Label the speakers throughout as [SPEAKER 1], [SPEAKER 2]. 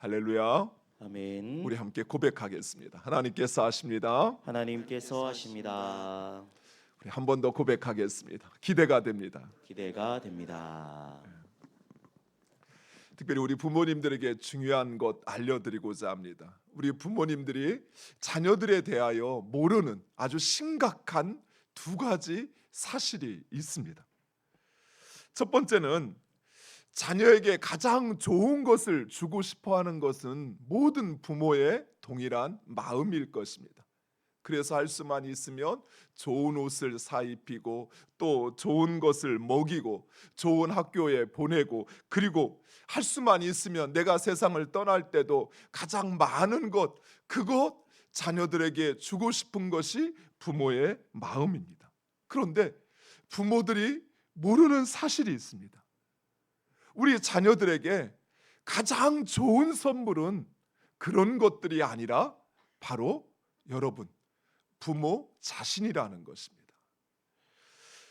[SPEAKER 1] 할렐루야.
[SPEAKER 2] 아멘.
[SPEAKER 1] 우리 함께 고백하겠습니다. 하나님께서 하십니다.
[SPEAKER 2] 하나님께서 하십니다.
[SPEAKER 1] 우리 한 번 더 고백하겠습니다. 기대가 됩니다.
[SPEAKER 2] 기대가 됩니다.
[SPEAKER 1] 특별히 우리 부모님들에게 중요한 것 알려드리고자 합니다. 우리 부모님들이 자녀들에 대하여 모르는 아주 심각한 두 가지 사실이 있습니다. 첫 번째는 자녀에게 가장 좋은 것을 주고 싶어 하는 것은 모든 부모의 동일한 마음일 것입니다. 그래서 할 수만 있으면 좋은 옷을 사 입히고 또 좋은 것을 먹이고 좋은 학교에 보내고, 그리고 할 수만 있으면 내가 세상을 떠날 때도 가장 많은 것, 그것 자녀들에게 주고 싶은 것이 부모의 마음입니다. 그런데 부모들이 모르는 사실이 있습니다. 우리 자녀들에게 가장 좋은 선물은 그런 것들이 아니라 바로 여러분, 부모 자신이라는 것입니다.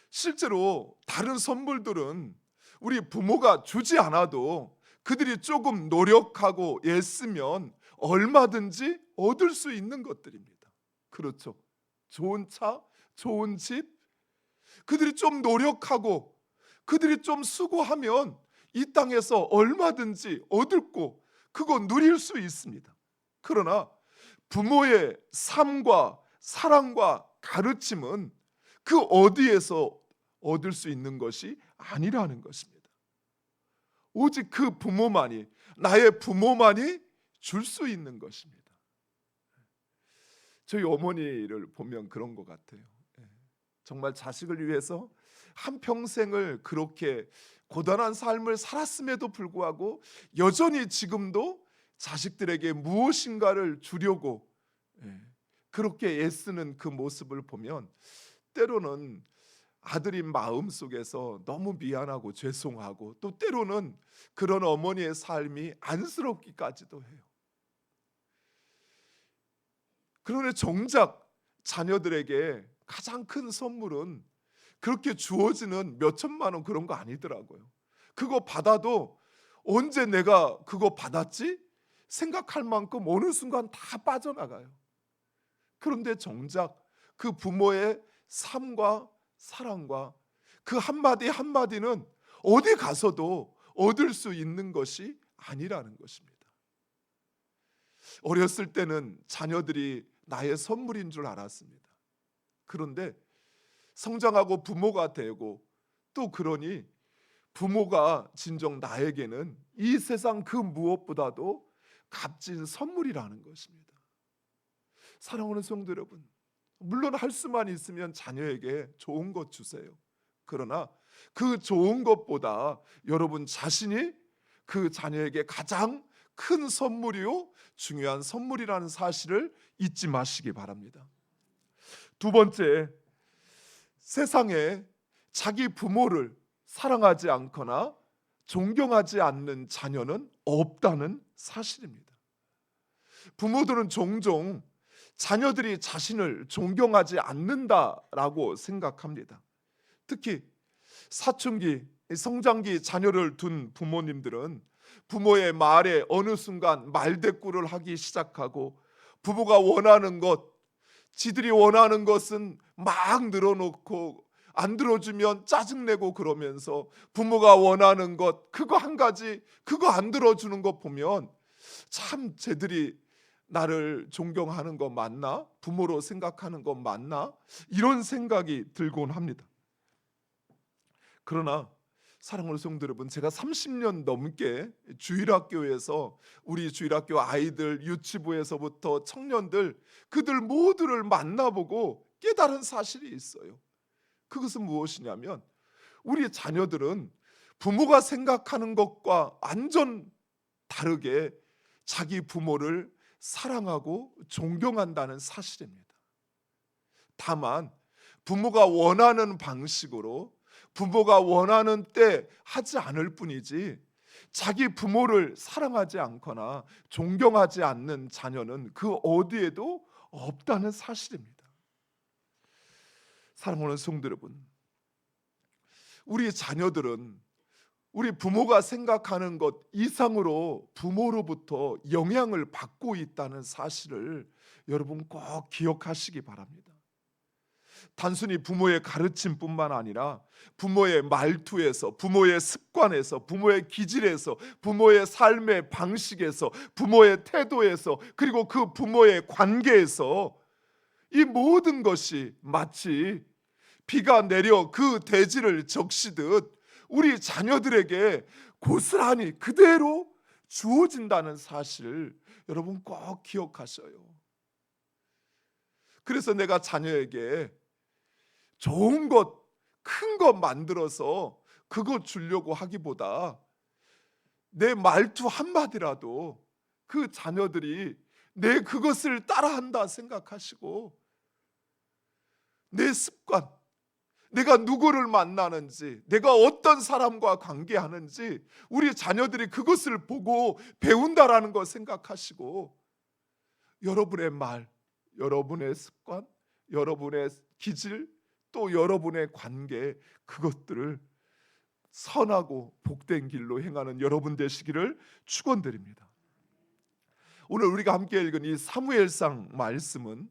[SPEAKER 1] 실제로 다른 선물들은 우리 부모가 주지 않아도 그들이 조금 노력하고 애쓰면 얼마든지 얻을 수 있는 것들입니다. 그렇죠. 좋은 차, 좋은 집, 그들이 좀 노력하고 그들이 좀 수고하면 이 땅에서 얼마든지 얻고 그거 누릴 수 있습니다. 그러나 부모의 삶과 사랑과 가르침은 그 어디에서 얻을 수 있는 것이 아니라는 것입니다. 오직 그 부모만이, 나의 부모만이 줄 수 있는 것입니다. 저희 어머니를 보면 그런 것 같아요. 정말 자식을 위해서 한평생을 그렇게 고단한 삶을 살았음에도 불구하고 여전히 지금도 자식들에게 무엇인가를 주려고 그렇게 애쓰는 그 모습을 보면 때로는 아들인 마음 속에서 너무 미안하고 죄송하고, 또 때로는 그런 어머니의 삶이 안쓰럽기까지도 해요. 그런데 정작 자녀들에게 가장 큰 선물은 그렇게 주어지는 몇 천만 원 그런 거 아니더라고요. 그거 받아도 언제 내가 그거 받았지? 생각할 만큼 어느 순간 다 빠져나가요. 그런데 정작 그 부모의 삶과 사랑과 그 한마디 한마디는 어디 가서도 얻을 수 있는 것이 아니라는 것입니다. 어렸을 때는 자녀들이 나의 선물인 줄 알았습니다. 그런데 성장하고 부모가 되고 또 그러니 부모가 진정 나에게는 이 세상 그 무엇보다도 값진 선물이라는 것입니다. 사랑하는 성도 여러분, 물론 할 수만 있으면 자녀에게 좋은 것 주세요. 그러나 그 좋은 것보다 여러분 자신이 그 자녀에게 가장 큰 선물이요 중요한 선물이라는 사실을 잊지 마시기 바랍니다. 두 번째, 세상에 자기 부모를 사랑하지 않거나 존경하지 않는 자녀는 없다는 사실입니다. 부모들은 종종 자녀들이 자신을 존경하지 않는다라고 생각합니다. 특히 사춘기, 성장기 자녀를 둔 부모님들은 부모의 말에 어느 순간 말대꾸를 하기 시작하고, 부모가 원하는 것, 지들이 원하는 것은 막 늘어놓고 안 들어주면 짜증내고, 그러면서 부모가 원하는 것 그거 한 가지 그거 안 들어주는 것 보면 참 쟤들이 나를 존경하는 거 맞나? 부모로 생각하는 거 맞나? 이런 생각이 들곤 합니다. 그러나 사랑하는 성도 여러분, 제가 30년 넘게 주일학교에서 우리 주일학교 아이들, 유치부에서부터 청년들, 그들 모두를 만나보고 깨달은 사실이 있어요. 그것은 무엇이냐면 우리 자녀들은 부모가 생각하는 것과 완전 다르게 자기 부모를 사랑하고 존경한다는 사실입니다. 다만 부모가 원하는 방식으로 부모가 원하는 때 하지 않을 뿐이지, 자기 부모를 사랑하지 않거나 존경하지 않는 자녀는 그 어디에도 없다는 사실입니다. 사랑하는 성도 여러분, 우리 자녀들은 우리 부모가 생각하는 것 이상으로 부모로부터 영향을 받고 있다는 사실을 여러분 꼭 기억하시기 바랍니다. 단순히 부모의 가르침뿐만 아니라 부모의 말투에서, 부모의 습관에서, 부모의 기질에서, 부모의 삶의 방식에서, 부모의 태도에서, 그리고 그 부모의 관계에서 이 모든 것이 마치 비가 내려 그 대지를 적시듯 우리 자녀들에게 고스란히 그대로 주어진다는 사실을 여러분 꼭 기억하셔요. 그래서 내가 자녀에게 좋은 것, 큰 것 만들어서 그것 주려고 하기보다 내 말투 한마디라도 그 자녀들이 내 그것을 따라한다 생각하시고 내 습관, 내가 누구를 만나는지, 내가 어떤 사람과 관계하는지 우리 자녀들이 그것을 보고 배운다라는 거 생각하시고 여러분의 말, 여러분의 습관, 여러분의 기질, 또 여러분의 관계, 그것들을 선하고 복된 길로 행하는 여러분 되시기를 축원드립니다. 오늘 우리가 함께 읽은 이 사무엘상 말씀은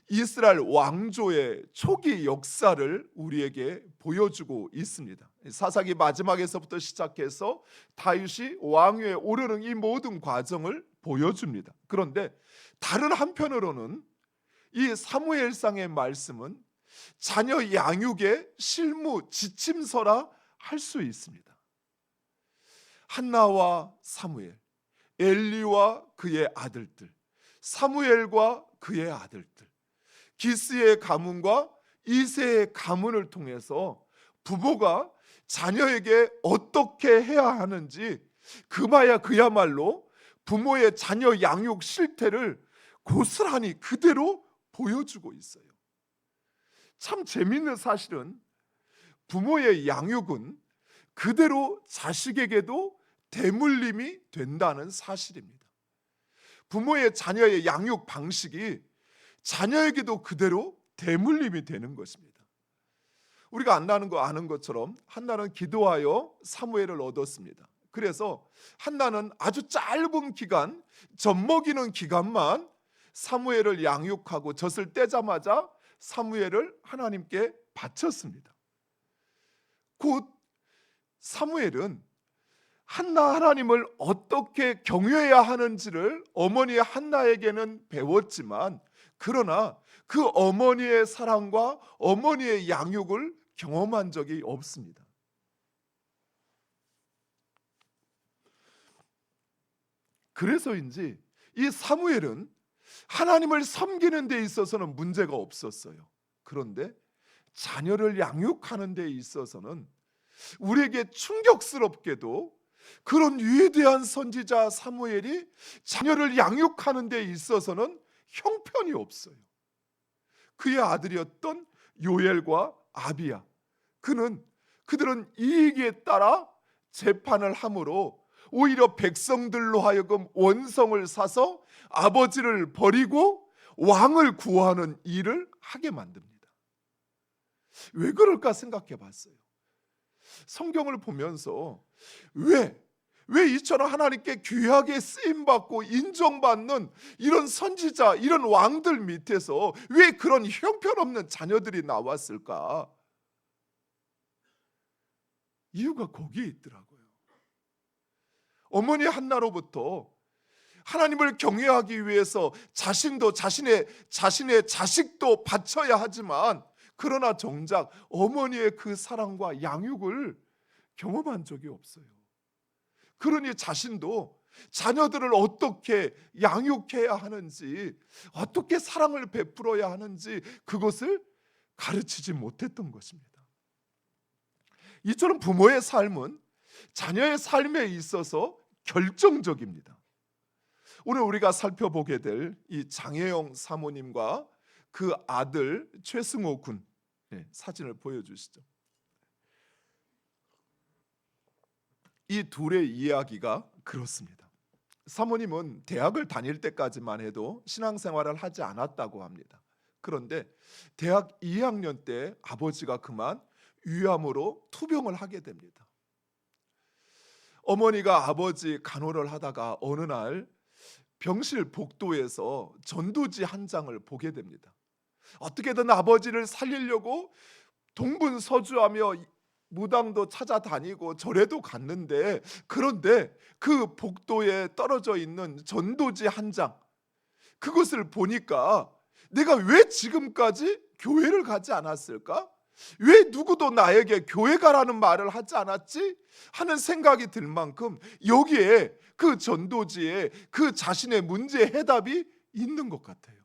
[SPEAKER 1] 이스라엘 왕조의 초기 역사를 우리에게 보여주고 있습니다. 사사기 마지막에서부터 시작해서 다윗이 왕위에 오르는 이 모든 과정을 보여줍니다. 그런데 다른 한편으로는 이 사무엘상의 말씀은 자녀 양육의 실무 지침서라 할 수 있습니다. 한나와 사무엘, 엘리와 그의 아들들, 사무엘과 그의 아들들, 기스의 가문과 이새의 가문을 통해서 부모가 자녀에게 어떻게 해야 하는지 그야말로 부모의 자녀 양육 실태를 고스란히 그대로 보여주고 있어요. 참 재미있는 사실은 부모의 양육은 그대로 자식에게도 대물림이 된다는 사실입니다. 부모의 자녀의 양육 방식이 자녀에게도 그대로 대물림이 되는 것입니다. 우리가 아는 것처럼 한나는 기도하여 사무엘을 얻었습니다. 그래서 한나는 아주 짧은 기간, 젖먹이는 기간만 사무엘을 양육하고 젖을 떼자마자 사무엘을 하나님께 바쳤습니다. 곧 사무엘은 하나님을 어떻게 경외해야 하는지를 어머니 한나에게는 배웠지만 그러나 그 어머니의 사랑과 어머니의 양육을 경험한 적이 없습니다. 그래서인지 이 사무엘은 하나님을 섬기는 데 있어서는 문제가 없었어요. 그런데 자녀를 양육하는 데 있어서는 우리에게 충격스럽게도 그런 위대한 선지자 사무엘이 자녀를 양육하는 데 있어서는 형편이 없어요. 그의 아들이었던 요엘과 아비야, 그들은 이익에 따라 재판을 함으로 오히려 백성들로 하여금 원성을 사서 아버지를 버리고 왕을 구하는 일을 하게 만듭니다. 왜 그럴까 생각해 봤어요. 성경을 보면서 왜 이처럼 하나님께 귀하게 쓰임받고 인정받는 이런 선지자, 이런 왕들 밑에서 왜 그런 형편없는 자녀들이 나왔을까? 이유가 거기에 있더라고요. 어머니 한나로부터 하나님을 경외하기 위해서 자신도 자신의 자식도 바쳐야 하지만 그러나 정작 어머니의 그 사랑과 양육을 경험한 적이 없어요. 그러니 자신도 자녀들을 어떻게 양육해야 하는지, 어떻게 사랑을 베풀어야 하는지 그것을 가르치지 못했던 것입니다. 이처럼 부모의 삶은 자녀의 삶에 있어서 결정적입니다. 오늘 우리가 살펴보게 될 이 장혜영 사모님과 그 아들 최승호 군, 사진을 보여주시죠. 이 둘의 이야기가 그렇습니다. 사모님은 대학을 다닐 때까지만 해도 신앙생활을 하지 않았다고 합니다. 그런데 대학 2학년 때 아버지가 그만 위암으로 투병을 하게 됩니다. 어머니가 아버지 간호를 하다가 어느 날 병실 복도에서 전도지 한 장을 보게 됩니다. 어떻게든 아버지를 살리려고 동분서주하며 무당도 찾아다니고 절에도 갔는데, 그런데 그 복도에 떨어져 있는 전도지 한 장, 그것을 보니까 내가 왜 지금까지 교회를 가지 않았을까? 왜 누구도 나에게 교회 가라는 말을 하지 않았지? 하는 생각이 들 만큼 여기에 그 전도지에 그 자신의 문제의 해답이 있는 것 같아요.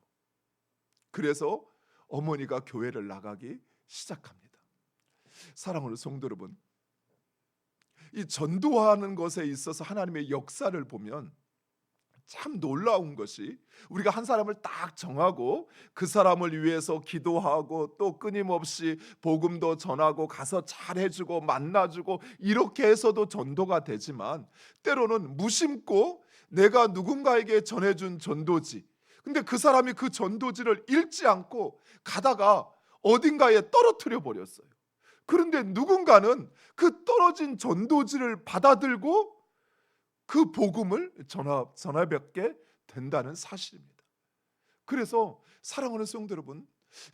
[SPEAKER 1] 그래서 어머니가 교회를 나가기 시작합니다. 사랑하는 성도 여러분, 이 전도하는 것에 있어서 하나님의 역사를 보면 참 놀라운 것이, 우리가 한 사람을 딱 정하고 그 사람을 위해서 기도하고 또 끊임없이 복음도 전하고 가서 잘해주고 만나주고 이렇게 해서도 전도가 되지만, 때로는 무심코 내가 누군가에게 전해준 전도지, 근데 그 사람이 그 전도지를 읽지 않고 가다가 어딘가에 떨어뜨려 버렸어요. 그런데 누군가는 그 떨어진 전도지를 받아들고 그 복음을 전하뵙게 된다는 사실입니다. 그래서 사랑하는 성도 여러분,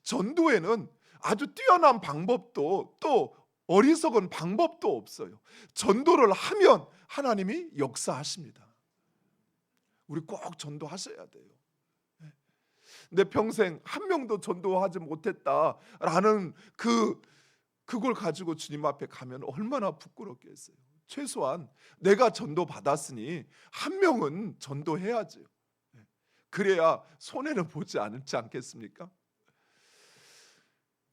[SPEAKER 1] 전도에는 아주 뛰어난 방법도 또 어리석은 방법도 없어요. 전도를 하면 하나님이 역사하십니다. 우리 꼭 전도하셔야 돼요. 내 평생 한 명도 전도하지 못했다라는 그걸 가지고 주님 앞에 가면 얼마나 부끄럽겠어요. 최소한 내가 전도 받았으니 한 명은 전도해야죠. 그래야 손해는 보지 않겠습니까?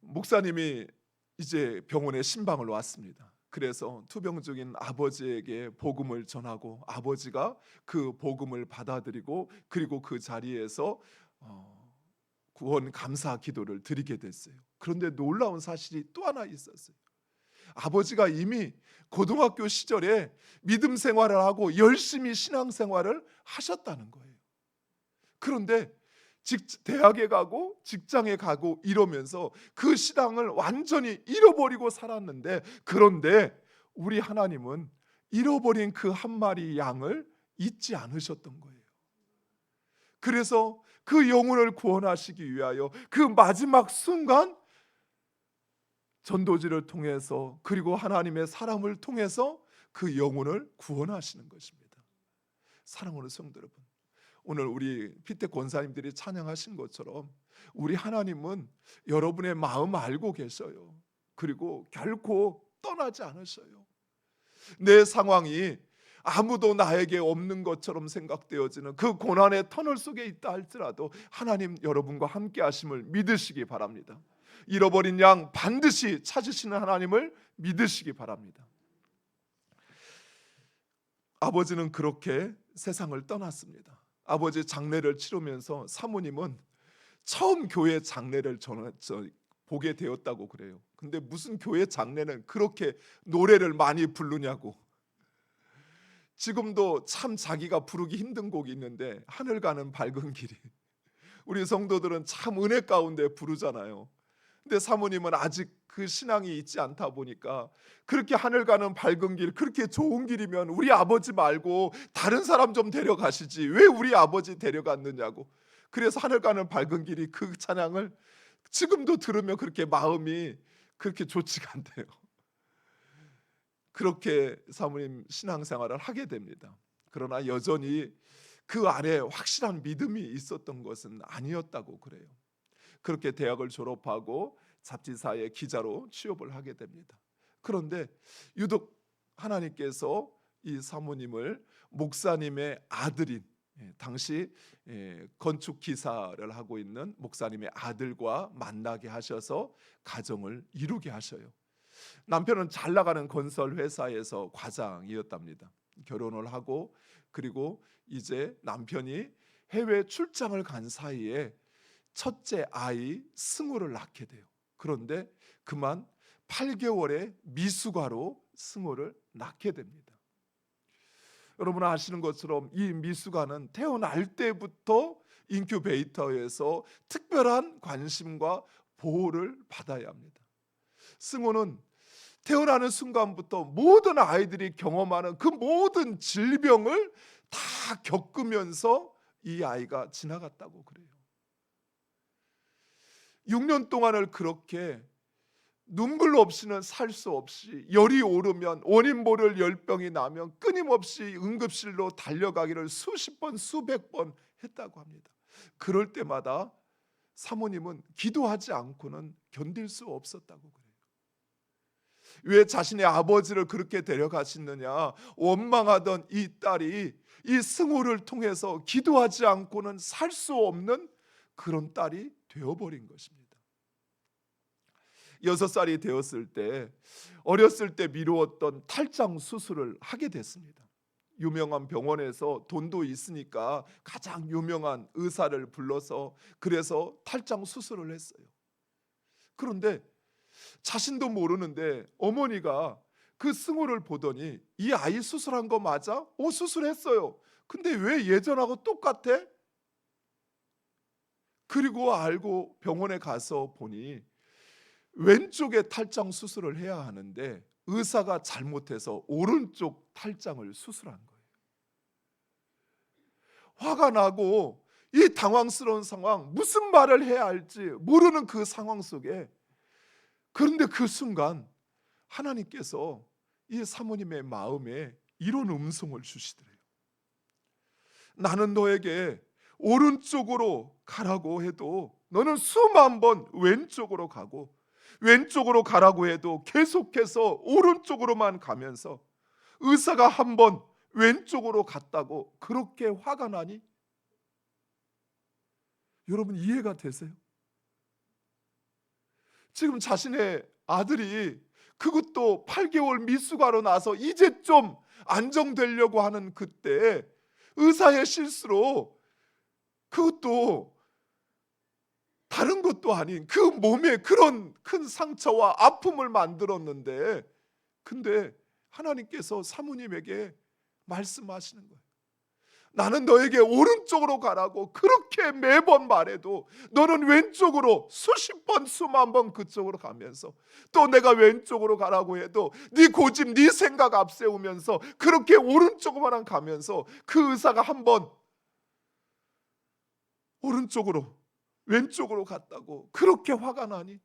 [SPEAKER 1] 목사님이 이제 병원에 신방을 왔습니다. 그래서 투병 중인 아버지에게 복음을 전하고 아버지가 그 복음을 받아들이고 그리고 그 자리에서 구원 감사 기도를 드리게 됐어요. 그런데 놀라운 사실이 또 하나 있었어요. 아버지가 이미 고등학교 시절에 믿음 생활을 하고 열심히 신앙 생활을 하셨다는 거예요. 그런데 대학에 가고 직장에 가고 이러면서 그 신앙을 완전히 잃어버리고 살았는데, 그런데 우리 하나님은 잃어버린 그 한 마리 양을 잊지 않으셨던 거예요. 그래서 그 영혼을 구원하시기 위하여 그 마지막 순간 전도지를 통해서 그리고 하나님의 사람을 통해서 그 영혼을 구원하시는 것입니다. 사랑하는 성도 여러분, 오늘 우리 피테 권사님들이 찬양하신 것처럼 우리 하나님은 여러분의 마음 알고 계셔요. 그리고 결코 떠나지 않으셔요. 내 상황이 아무도 나에게 없는 것처럼 생각되어지는 그 고난의 터널 속에 있다 할지라도 하나님 여러분과 함께 하심을 믿으시기 바랍니다. 잃어버린 양 반드시 찾으시는 하나님을 믿으시기 바랍니다. 아버지는 그렇게 세상을 떠났습니다. 아버지 장례를 치르면서 사모님은 처음 교회 장례를 보게 되었다고 그래요. 근데 무슨 교회 장례는 그렇게 노래를 많이 부르냐고. 지금도 참 자기가 부르기 힘든 곡이 있는데, 하늘 가는 밝은 길이, 우리 성도들은 참 은혜 가운데 부르잖아요. 근데 사모님은 아직 그 신앙이 있지 않다 보니까 그렇게 하늘 가는 밝은 길, 그렇게 좋은 길이면 우리 아버지 말고 다른 사람 좀 데려가시지 왜 우리 아버지 데려갔느냐고. 그래서 하늘 가는 밝은 길이 그 찬양을 지금도 들으면 그렇게 마음이 그렇게 좋지가 않대요. 그렇게 사모님 신앙생활을 하게 됩니다. 그러나 여전히 그 안에 확실한 믿음이 있었던 것은 아니었다고 그래요. 그렇게 대학을 졸업하고 잡지사의 기자로 취업을 하게 됩니다. 그런데 유독 하나님께서 이 사모님을 목사님의 아들인, 당시 건축 기사를 하고 있는 목사님의 아들과 만나게 하셔서 가정을 이루게 하셔요. 남편은 잘 나가는 건설 회사에서 과장이었답니다. 결혼을 하고 그리고 이제 남편이 해외 출장을 간 사이에 첫째 아이 승우를 낳게 돼요. 그런데 그만 8개월의 미숙아로 승우를 낳게 됩니다. 여러분 아시는 것처럼 이 미숙아는 태어날 때부터 인큐베이터에서 특별한 관심과 보호를 받아야 합니다. 승우는 태어나는 순간부터 모든 아이들이 경험하는 그 모든 질병을 다 겪으면서 이 아이가 지나갔다고 그래요. 6년 동안을 그렇게 눈물 없이는 살 수 없이, 열이 오르면 원인 모를 열병이 나면 끊임없이 응급실로 달려가기를 수십 번 수백 번 했다고 합니다. 그럴 때마다 사모님은 기도하지 않고는 견딜 수 없었다고 그래요. 왜 자신의 아버지를 그렇게 데려가시느냐, 원망하던 이 딸이 이 승호를 통해서 기도하지 않고는 살 수 없는 그런 딸이 되어버린 것입니다. 6살이 되었을 때, 어렸을 때 미루었던 탈장 수술을 하게 됐습니다. 유명한 병원에서 돈도 있으니까 가장 유명한 의사를 불러서 그래서 탈장 수술을 했어요. 그런데 자신도 모르는데 어머니가 그 승호를 보더니 이 아이 수술한 거 맞아? 수술했어요. 근데 왜 예전하고 똑같아? 그리고 알고 병원에 가서 보니 왼쪽에 탈장 수술을 해야 하는데 의사가 잘못해서 오른쪽 탈장을 수술한 거예요. 화가 나고 이 당황스러운 상황, 무슨 말을 해야 할지 모르는 그 상황 속에, 그런데 그 순간 하나님께서 이 사모님의 마음에 이런 음성을 주시더래요. 나는 너에게 오른쪽으로 가라고 해도 너는 수만 번 왼쪽으로 가고, 왼쪽으로 가라고 해도 계속해서 오른쪽으로만 가면서 의사가 한 번 왼쪽으로 갔다고 그렇게 화가 나니? 여러분 이해가 되세요? 지금 자신의 아들이 그것도 8개월 미숙아로 나서 이제 좀 안정되려고 하는 그때 의사의 실수로, 그것도 다른 것도 아닌 그 몸에 그런 큰 상처와 아픔을 만들었는데, 근데 하나님께서 사모님에게 말씀하시는 거예요. 나는 너에게 오른쪽으로 가라고 그렇게 매번 말해도 너는 왼쪽으로 수십 번 수만 번 그쪽으로 가면서, 또 내가 왼쪽으로 가라고 해도 네 고집 네 생각 앞세우면서 그렇게 오른쪽으로만 가면서 그 의사가 한 번 오른쪽으로 왼쪽으로 갔다고 그렇게 화가 나니?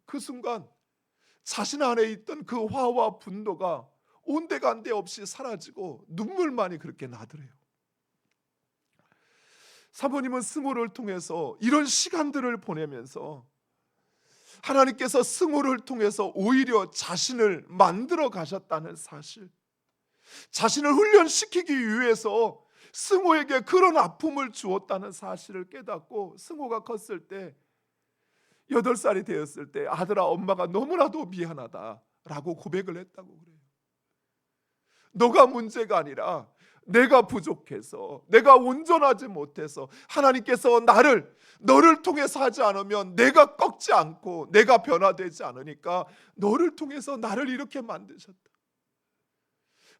[SPEAKER 1] 그 순간 자신 안에 있던 그 화와 분노가 온데간데 없이 사라지고 눈물만이 그렇게 나더래요. 사모님은 승호를 통해서 이런 시간들을 보내면서 하나님께서 승호를 통해서 오히려 자신을 만들어 가셨다는 사실, 자신을 훈련시키기 위해서 승호에게 그런 아픔을 주었다는 사실을 깨닫고, 승호가 컸을 때 8살이 되었을 때 아들아, 엄마가 너무나도 미안하다라고 고백을 했다고 그래요. 너가 문제가 아니라 내가 부족해서, 내가 온전하지 못해서 하나님께서 너를 통해서 하지 않으면 내가 꺾지 않고 내가 변화되지 않으니까 너를 통해서 나를 이렇게 만드셨다.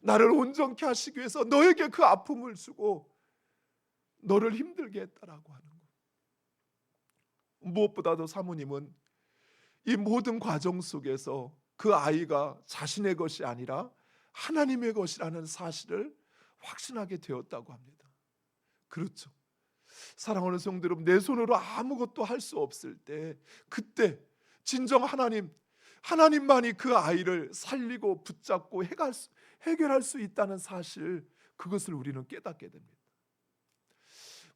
[SPEAKER 1] 나를 온전케 하시기 위해서 너에게 그 아픔을 주고 너를 힘들게 했다라고 하는 것. 무엇보다도 사모님은 이 모든 과정 속에서 그 아이가 자신의 것이 아니라 하나님의 것이라는 사실을 확신하게 되었다고 합니다. 그렇죠. 사랑하는 성도 여러분, 내 손으로 아무것도 할 수 없을 때, 그때 진정 하나님만이 그 아이를 살리고 붙잡고 해결할 수 있다는 사실, 그것을 우리는 깨닫게 됩니다.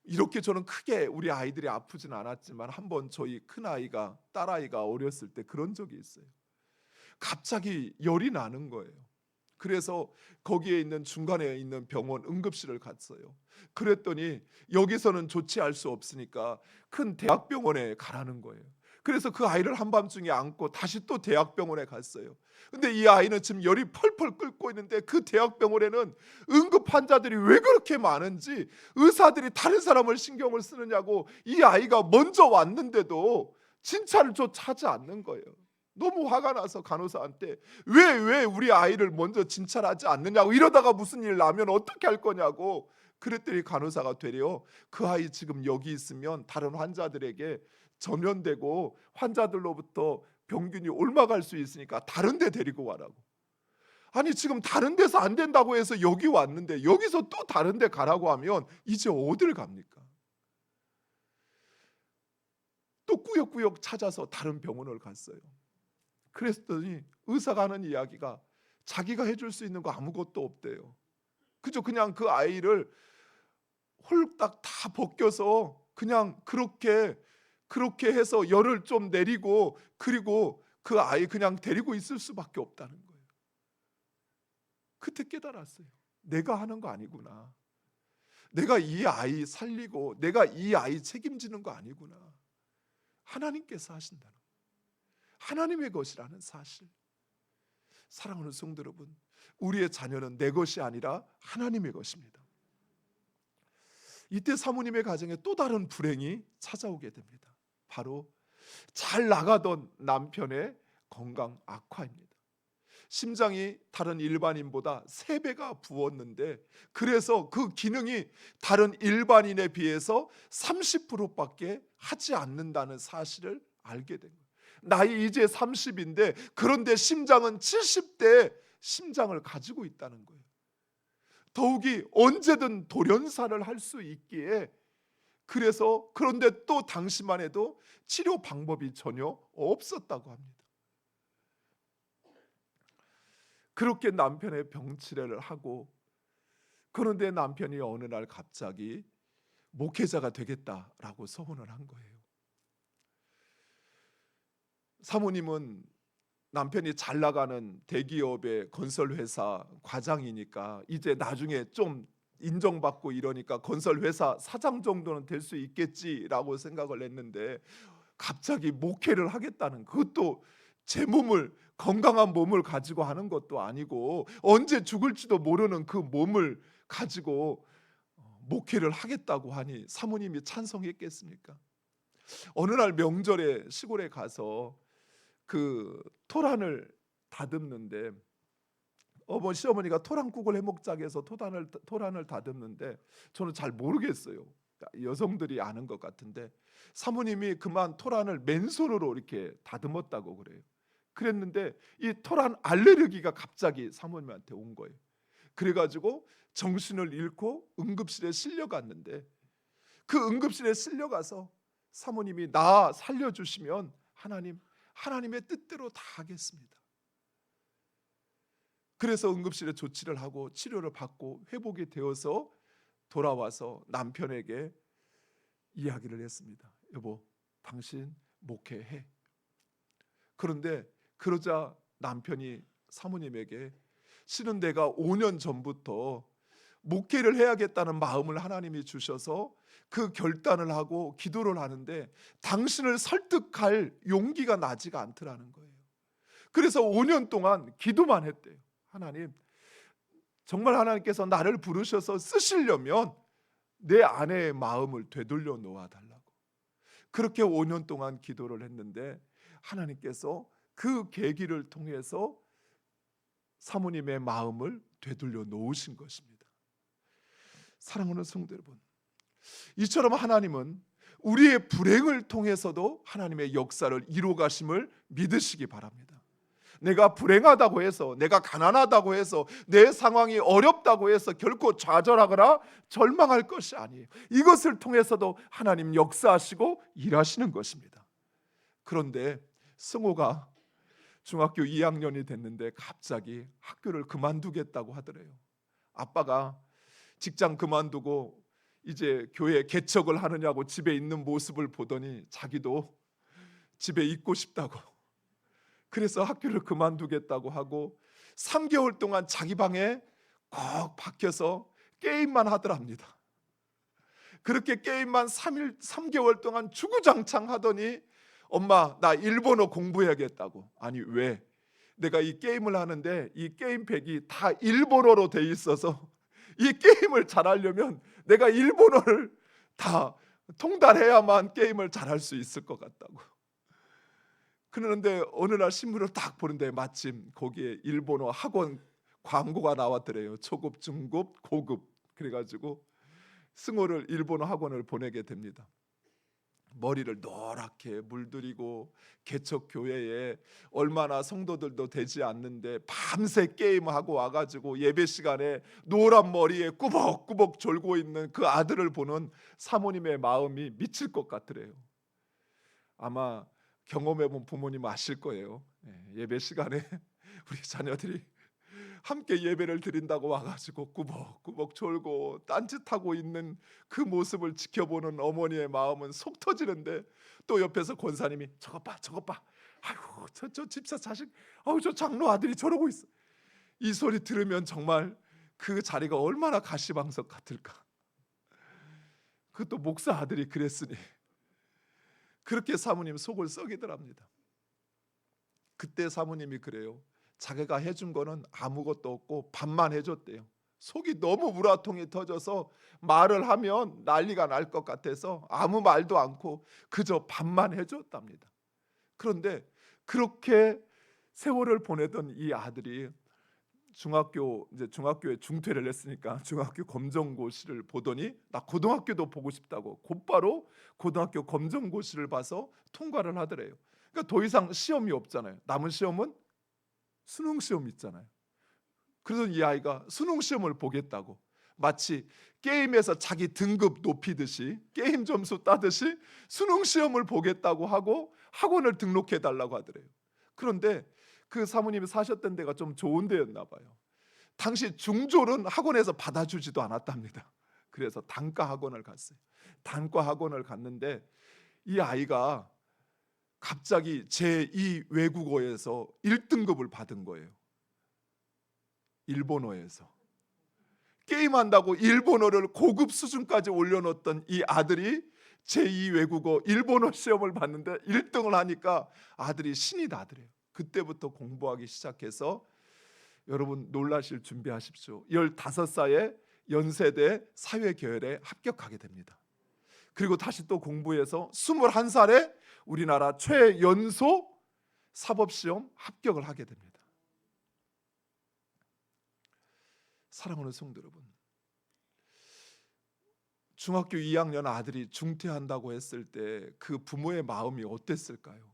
[SPEAKER 1] 이렇게 저는 크게 우리 아이들이 아프진 않았지만 한번 저희 큰아이가, 딸아이가 어렸을 때 그런 적이 있어요. 갑자기 열이 나는 거예요. 그래서 거기에 있는 중간에 있는 병원 응급실을 갔어요. 그랬더니 여기서는 조치할 수 없으니까 큰 대학병원에 가라는 거예요. 그래서 그 아이를 한밤중에 안고 다시 또 대학병원에 갔어요. 근데 이 아이는 지금 열이 펄펄 끓고 있는데 그 대학병원에는 응급 환자들이 왜 그렇게 많은지, 의사들이 다른 사람을 신경을 쓰느냐고 이 아이가 먼저 왔는데도 진찰을 조차 하지 않는 거예요. 너무 화가 나서 간호사한테 왜 우리 아이를 먼저 진찰하지 않느냐고, 이러다가 무슨 일 나면 어떻게 할 거냐고 그랬더니 간호사가 되려 그 아이 지금 여기 있으면 다른 환자들에게 전염되고 환자들로부터 병균이 옮아갈 수 있으니까 다른 데 데리고 와라고. 아니 지금 다른 데서 안 된다고 해서 여기 왔는데 여기서 또 다른 데 가라고 하면 이제 어딜 갑니까? 또 꾸역꾸역 찾아서 다른 병원을 갔어요. 그랬더니 의사가 하는 이야기가 자기가 해줄 수 있는 거 아무것도 없대요. 그저 그냥 그 아이를 홀딱 다 벗겨서 그냥 그렇게 해서 열을 좀 내리고 그리고 그 아이 그냥 데리고 있을 수밖에 없다는 거예요. 그때 깨달았어요. 내가 하는 거 아니구나. 내가 이 아이 살리고 내가 이 아이 책임지는 거 아니구나. 하나님께서 하신다는 거예요. 하나님의 것이라는 사실. 사랑하는 성도 여러분, 우리의 자녀는 내 것이 아니라 하나님의 것입니다. 이때 사모님의 가정에 또 다른 불행이 찾아오게 됩니다. 바로 잘 나가던 남편의 건강 악화입니다. 심장이 다른 일반인보다 3배가 부었는데 그래서 그 기능이 다른 일반인에 비해서 30%밖에 하지 않는다는 사실을 알게 된 거예요. 나이 이제 30인데 그런데 심장은 70대 심장을 가지고 있다는 거예요. 더욱이 언제든 돌연사를 할 수 있기에 그래서 그런데 또 당시만 해도 치료 방법이 전혀 없었다고 합니다. 그렇게 남편의 병치레를 하고 그런데 남편이 어느 날 갑자기 목회자가 되겠다라고 소원을 한 거예요. 사모님은 남편이 잘 나가는 대기업의 건설회사 과장이니까 이제 나중에 좀 인정받고 이러니까 건설회사 사장 정도는 될 수 있겠지라고 생각을 했는데 갑자기 목회를 하겠다는, 그것도 제 몸을, 건강한 몸을 가지고 하는 것도 아니고 언제 죽을지도 모르는 그 몸을 가지고 목회를 하겠다고 하니 사모님이 찬성했겠습니까? 어느 날 명절에 시골에 가서 그 토란을 다듬는데 시어머니가 토란국을 해먹자고 해서 토란을 다듬는데 저는 잘 모르겠어요. 여성들이 아는 것 같은데 사모님이 그만 토란을 맨손으로 이렇게 다듬었다고 그래요. 그랬는데 이 토란 알레르기가 갑자기 사모님한테 온 거예요. 그래가지고 정신을 잃고 응급실에 실려갔는데 그 응급실에 실려가서 사모님이 나 살려주시면 하나님의 뜻대로 다 하겠습니다. 그래서 응급실에 조치를 하고 치료를 받고 회복이 되어서 돌아와서 남편에게 이야기를 했습니다. 여보, 당신 목회해. 그런데 그러자 남편이 사모님에게 실은 내가 5년 전부터 목회를 해야겠다는 마음을 하나님이 주셔서 그 결단을 하고 기도를 하는데 당신을 설득할 용기가 나지가 않더라는 거예요. 그래서 5년 동안 기도만 했대요. 하나님, 정말 하나님께서 나를 부르셔서 쓰시려면 내 아내의 마음을 되돌려 놓아 달라고. 그렇게 5년 동안 기도를 했는데 하나님께서 그 계기를 통해서 사모님의 마음을 되돌려 놓으신 것입니다. 사랑하는 성도 여러분, 이처럼 하나님은 우리의 불행을 통해서도 하나님의 역사를 이루어 가심을 믿으시기 바랍니다. 내가 불행하다고 해서, 내가 가난하다고 해서, 내 상황이 어렵다고 해서 결코 좌절하거나 절망할 것이 아니에요. 이것을 통해서도 하나님 역사하시고 일하시는 것입니다. 그런데 승호가 중학교 2학년이 됐는데 갑자기 학교를 그만두겠다고 하더래요. 아빠가 직장 그만두고 이제 교회 개척을 하느냐고 집에 있는 모습을 보더니 자기도 집에 있고 싶다고, 그래서 학교를 그만두겠다고 하고 3개월 동안 자기 방에 꼭 박혀서 게임만 하더랍니다. 그렇게 게임만 3개월 동안 주구장창 하더니 엄마, 나 일본어 공부해야겠다고. 아니 왜? 내가 이 게임을 하는데 이 게임팩이 다 일본어로 돼 있어서 이 게임을 잘하려면 내가 일본어를 다 통달해야만 게임을 잘할 수 있을 것 같다고. 그러는데 어느 날 신문을 딱 보는데 마침 거기에 일본어 학원 광고가 나왔더래요. 초급, 중급, 고급. 그래가지고 승호를 일본어 학원을 보내게 됩니다. 머리를 노랗게 물들이고 개척 교회에 얼마나 성도들도 되지 않는데 밤새 게임하고 와가지고 예배 시간에 노란 머리에 꾸벅꾸벅 졸고 있는 그 아들을 보는 사모님의 마음이 미칠 것 같으래요. 아마 경험해본 부모님 아실 거예요. 예배 시간에 우리 자녀들이 함께 예배를 드린다고 와가지고 꾸벅꾸벅 졸고 딴짓하고 있는 그 모습을 지켜보는 어머니의 마음은 속 터지는데, 또 옆에서 권사님이 저것 봐 저것 봐, 아이고 저 집사 자식, 아우 저 장로 아들이 저러고 있어. 이 소리 들으면 정말 그 자리가 얼마나 가시방석 같을까. 그것도 목사 아들이 그랬으니 그렇게 사모님 속을 썩이더랍니다. 그때 사모님이 그래요. 자기가 해준 거는 아무것도 없고 밥만 해줬대요. 속이 너무 우라통이 터져서 말을 하면 난리가 날 것 같아서 아무 말도 않고 그저 밥만 해줬답니다. 그런데 그렇게 세월을 보내던 이 아들이 중학교에 중퇴를 했으니까 중학교 검정고시를 보더니 나 고등학교도 보고 싶다고 곧바로 고등학교 검정고시를 봐서 통과를 하더래요. 그러니까 더 이상 시험이 없잖아요. 남은 시험은 수능 시험 있잖아요. 그래서 이 아이가 수능 시험을 보겠다고 마치 게임에서 자기 등급 높이듯이 게임 점수 따듯이 수능 시험을 보겠다고 하고 학원을 등록해 달라고 하더래요. 그런데 그 사모님이 사셨던 데가 좀 좋은 데였나 봐요. 당시 중졸은 학원에서 받아주지도 않았답니다. 그래서 단과 학원을 갔어요. 단과 학원을 갔는데 이 아이가 갑자기 제2 외국어에서 1등급을 받은 거예요. 일본어에서. 게임한다고 일본어를 고급 수준까지 올려놓던 이 아들이 제2 외국어 일본어 시험을 봤는데 1등을 하니까 아들이 신이 나더래요. 그때부터 공부하기 시작해서 여러분 놀라실 준비하십시오. 15살에 연세대 사회계열에 합격하게 됩니다. 그리고 다시 또 공부해서 21살에 우리나라 최연소 사법시험 합격을 하게 됩니다. 사랑하는 성도 여러분, 중학교 2학년 아들이 중퇴한다고 했을 때 그 부모의 마음이 어땠을까요?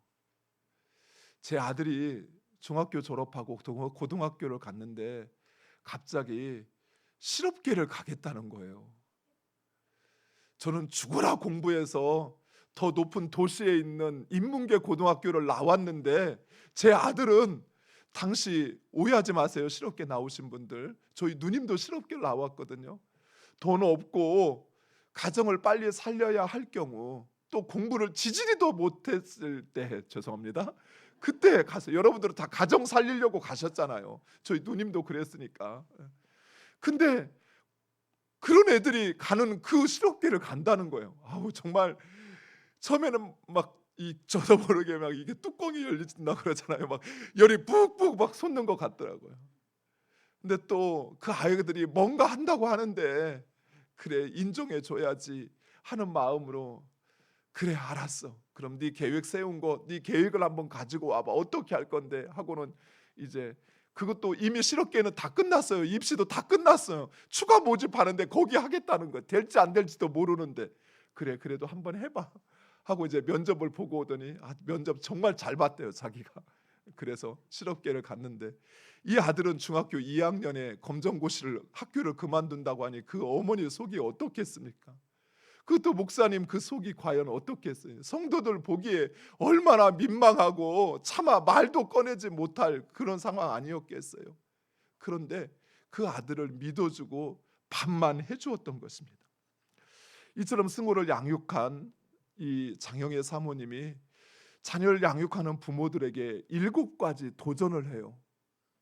[SPEAKER 1] 제 아들이 중학교 졸업하고 고등학교를 갔는데 갑자기 실업계를 가겠다는 거예요. 저는 죽어라 공부해서 더 높은 도시에 있는 인문계 고등학교를 나왔는데 제 아들은, 당시 오해하지 마세요. 실업계 나오신 분들, 저희 누님도 실업계 나왔거든요. 돈 없고 가정을 빨리 살려야 할 경우, 또 공부를 지지리도 못했을 때, 죄송합니다, 그때 가서 여러분들은 다 가정 살리려고 가셨잖아요. 저희 누님도 그랬으니까. 근데 그런 애들이 가는 그 실업계를 간다는 거예요. 아우 정말 처음에는 막 저도 모르게 막 이게 뚜껑이 열린다 그러잖아요. 막 열이 푹푹 막 솟는 것 같더라고요. 근데 또 그 아이들이 뭔가 한다고 하는데 그래 인정해 줘야지 하는 마음으로, 그래 알았어. 그럼 네 계획 세운 거, 네 계획을 한번 가지고 와봐. 어떻게 할 건데 하고는 이제 그것도 이미 실업계는 다 끝났어요. 입시도 다 끝났어요. 추가 모집하는데 거기 하겠다는 거. 될지 안 될지도 모르는데 그래 그래도 한번 해봐 하고 이제 면접을 보고 오더니 면접 정말 잘 봤대요 자기가. 그래서 실업계를 갔는데 이 아들은 중학교 2학년에 검정고시를 학교를 그만둔다고 하니 그 어머니 속이 어떻겠습니까? 그것도 목사님 그 속이 과연 어떻겠어요? 성도들 보기에 얼마나 민망하고 차마 말도 꺼내지 못할 그런 상황 아니었겠어요? 그런데 그 아들을 믿어주고 밥만 해주었던 것입니다. 이처럼 승호를 양육한 이 장영애 사모님이 자녀를 양육하는 부모들에게 7가지 도전을 해요.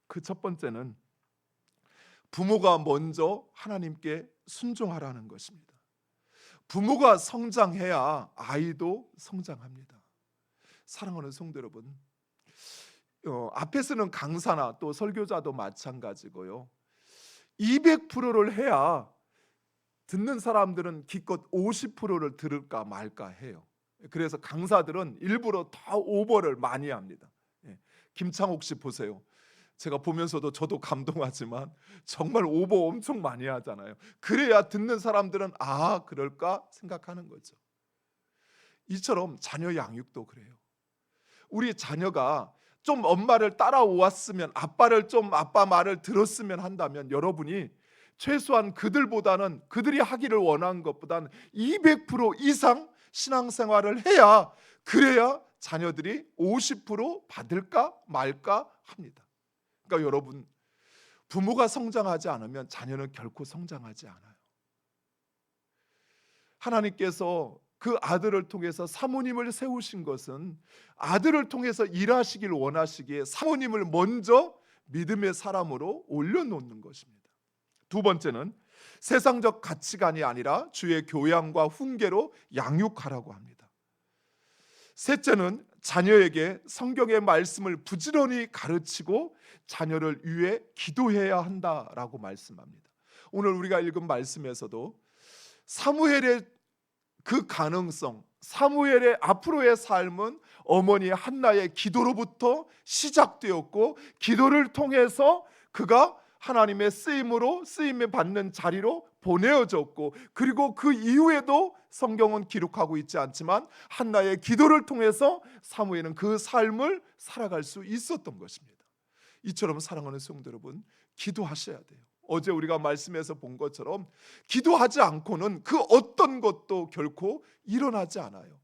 [SPEAKER 1] 그 첫 번째는 부모가 먼저 하나님께 순종하라는 것입니다. 부모가 성장해야 아이도 성장합니다. 사랑하는 성도 여러분, 앞에 쓰는 강사나 또 설교자도 마찬가지고요. 200%를 해야 듣는 사람들은 기껏 50%를 들을까 말까 해요. 그래서 강사들은 일부러 더 오버를 많이 합니다. 김창옥 씨 보세요. 제가 보면서도 저도 감동하지만 정말 오버 엄청 많이 하잖아요. 그래야 듣는 사람들은 그럴까 생각하는 거죠. 이처럼 자녀 양육도 그래요. 우리 자녀가 좀 엄마를 따라오았으면, 아빠 말을 들었으면 한다면 여러분이 최소한 그들보다는, 그들이 하기를 원하는 것보다는 200% 이상 신앙생활을 해야, 그래야 자녀들이 50% 받을까 말까 합니다. 그러니까 여러분, 부모가 성장하지 않으면 자녀는 결코 성장하지 않아요. 하나님께서 그 아들을 통해서 사모님을 세우신 것은 아들을 통해서 일하시길 원하시기에 사모님을 먼저 믿음의 사람으로 올려놓는 것입니다. 두 번째는 세상적 가치관이 아니라 주의 교양과 훈계로 양육하라고 합니다. 셋째는 자녀에게 성경의 말씀을 부지런히 가르치고 자녀를 위해 기도해야 한다라고 말씀합니다. 오늘 우리가 읽은 말씀에서도 사무엘의 그 가능성, 사무엘의 앞으로의 삶은 어머니 한나의 기도로부터 시작되었고, 기도를 통해서 그가 하나님의 쓰임을 받는 자리로 보내어졌고, 그리고 그 이후에도 성경은 기록하고 있지 않지만 한나의 기도를 통해서 사무엘은 그 삶을 살아갈 수 있었던 것입니다. 이처럼 사랑하는 성도 여러분, 기도하셔야 돼요. 어제 우리가 말씀에서 본 것처럼 기도하지 않고는 그 어떤 것도 결코 일어나지 않아요.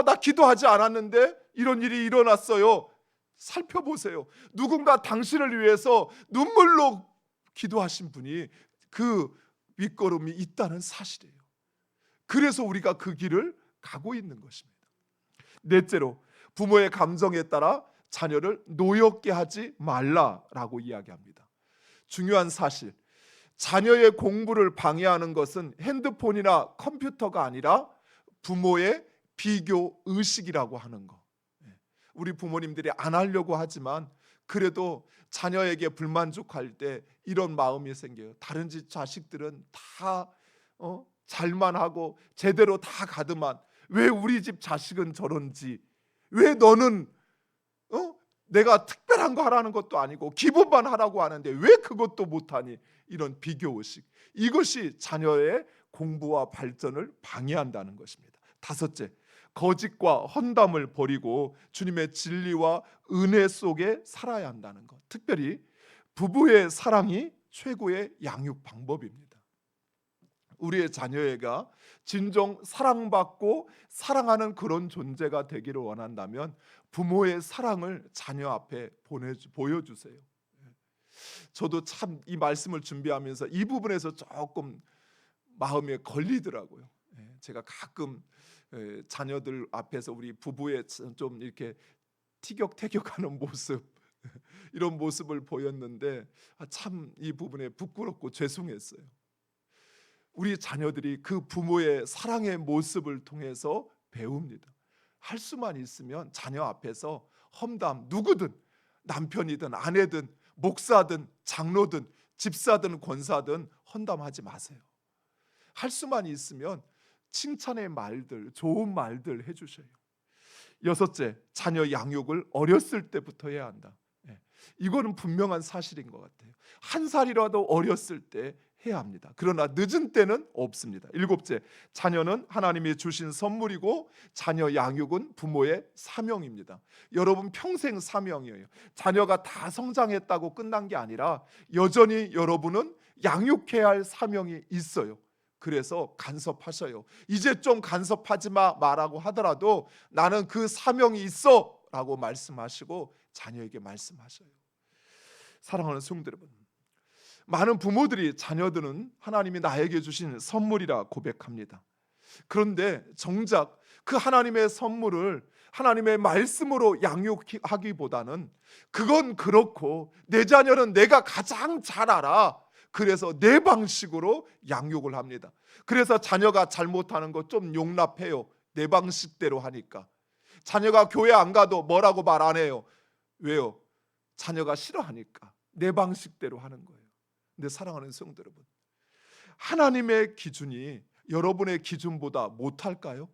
[SPEAKER 1] 나 기도하지 않았는데 이런 일이 일어났어요. 살펴보세요. 누군가 당신을 위해서 눈물로 기도하신 분이 그 윗걸음이 있다는 사실이에요. 그래서 우리가 그 길을 가고 있는 것입니다. 넷째로, 부모의 감정에 따라 자녀를 노엽게 하지 말라라고 이야기합니다. 중요한 사실, 자녀의 공부를 방해하는 것은 핸드폰이나 컴퓨터가 아니라 부모의 비교 의식이라고 하는 거. 우리 부모님들이 안 하려고 하지만 그래도 자녀에게 불만족할 때 이런 마음이 생겨요. 다른 집 자식들은 다 잘만 하고 제대로 다 가더만 왜 우리 집 자식은 저런지, 왜 너는 내가 특별한 거 하라는 것도 아니고 기본만 하라고 하는데 왜 그것도 못하니, 이런 비교의식, 이것이 자녀의 공부와 발전을 방해한다는 것입니다. 다섯째, 거짓과 헌담을 버리고 주님의 진리와 은혜 속에 살아야 한다는 것. 특별히 부부의 사랑이 최고의 양육 방법입니다. 우리의 자녀애가 진정 사랑받고 사랑하는 그런 존재가 되기를 원한다면 부모의 사랑을 자녀 앞에 보여주세요. 저도 참 이 말씀을 준비하면서 이 부분에서 조금 마음에 걸리더라고요. 제가 가끔 자녀들 앞에서 우리 부부의 좀 이렇게 티격태격하는 모습, 이런 모습을 보였는데 참 이 부분에 부끄럽고 죄송했어요. 우리 자녀들이 그 부모의 사랑의 모습을 통해서 배웁니다. 할 수만 있으면 자녀 앞에서 험담, 누구든, 남편이든 아내든 목사든 장로든 집사든 권사든 헌담하지 마세요. 할 수만 있으면 칭찬의 말들, 좋은 말들 해주셔요. 여섯째, 자녀 양육을 어렸을 때부터 해야 한다. 이거는 분명한 사실인 것 같아요. 한 살이라도 어렸을 때 해야 합니다. 그러나 늦은 때는 없습니다. 일곱째, 자녀는 하나님이 주신 선물이고 자녀 양육은 부모의 사명입니다. 여러분 평생 사명이에요. 자녀가 다 성장했다고 끝난 게 아니라 여전히 여러분은 양육해야 할 사명이 있어요. 그래서 간섭하셔요. 이제 좀 간섭하지 마라고 하더라도 나는 그 사명이 있어 라고 말씀하시고 자녀에게 말씀하셔요. 사랑하는 성도 여러분, 많은 부모들이 자녀들은 하나님이 나에게 주신 선물이라 고백합니다. 그런데 정작 그 하나님의 선물을 하나님의 말씀으로 양육하기보다는 그건 그렇고 내 자녀는 내가 가장 잘 알아, 그래서 내 방식으로 양육을 합니다. 그래서 자녀가 잘못하는 거 좀 용납해요. 내 방식대로 하니까. 자녀가 교회 안 가도 뭐라고 말 안 해요. 왜요? 자녀가 싫어하니까. 내 방식대로 하는 거예요. 근데 사랑하는 성도 여러분, 하나님의 기준이 여러분의 기준보다 못할까요?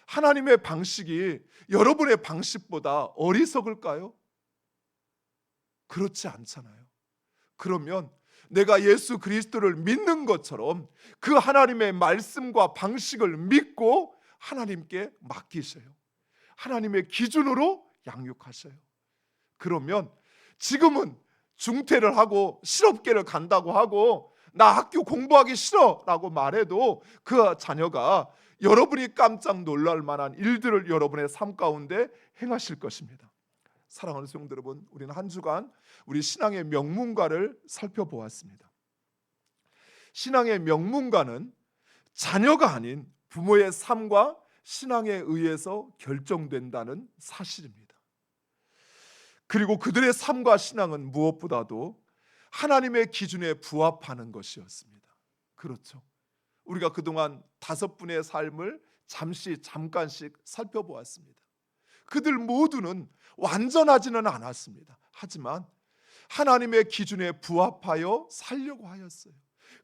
[SPEAKER 1] 하나님의 방식이 여러분의 방식보다 어리석을까요? 그렇지 않잖아요. 그러면 내가 예수 그리스도를 믿는 것처럼 그 하나님의 말씀과 방식을 믿고 하나님께 맡기셔요. 하나님의 기준으로 양육하셔요. 그러면 지금은 중퇴를 하고 실업계를 간다고 하고 나 학교 공부하기 싫어라고 말해도 그 자녀가 여러분이 깜짝 놀랄 만한 일들을 여러분의 삶 가운데 행하실 것입니다. 사랑하는 성도 여러분, 우리는 한 주간 우리 신앙의 명문가를 살펴보았습니다. 신앙의 명문가는 자녀가 아닌 부모의 삶과 신앙에 의해서 결정된다는 사실입니다. 그리고 그들의 삶과 신앙은 무엇보다도 하나님의 기준에 부합하는 것이었습니다. 그렇죠. 우리가 그동안 5분의 삶을 잠깐씩 살펴보았습니다. 그들 모두는 완전하지는 않았습니다. 하지만 하나님의 기준에 부합하여 살려고 하였어요.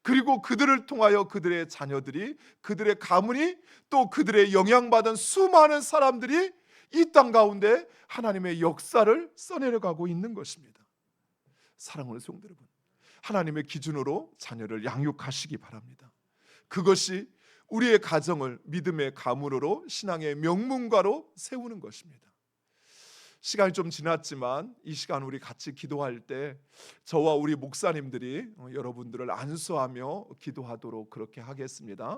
[SPEAKER 1] 그리고 그들을 통하여 그들의 자녀들이, 그들의 가문이, 또 그들의 영향받은 수많은 사람들이 이 땅 가운데 하나님의 역사를 써내려가고 있는 것입니다. 사랑하는 성도 여러분, 하나님의 기준으로 자녀를 양육하시기 바랍니다. 그것이 우리의 가정을 믿음의 가문으로 신앙의 명문가로 세우는 것입니다. 시간이 좀 지났지만 이 시간 우리 같이 기도할 때 저와 우리 목사님들이 여러분들을 안수하며 기도하도록 그렇게 하겠습니다.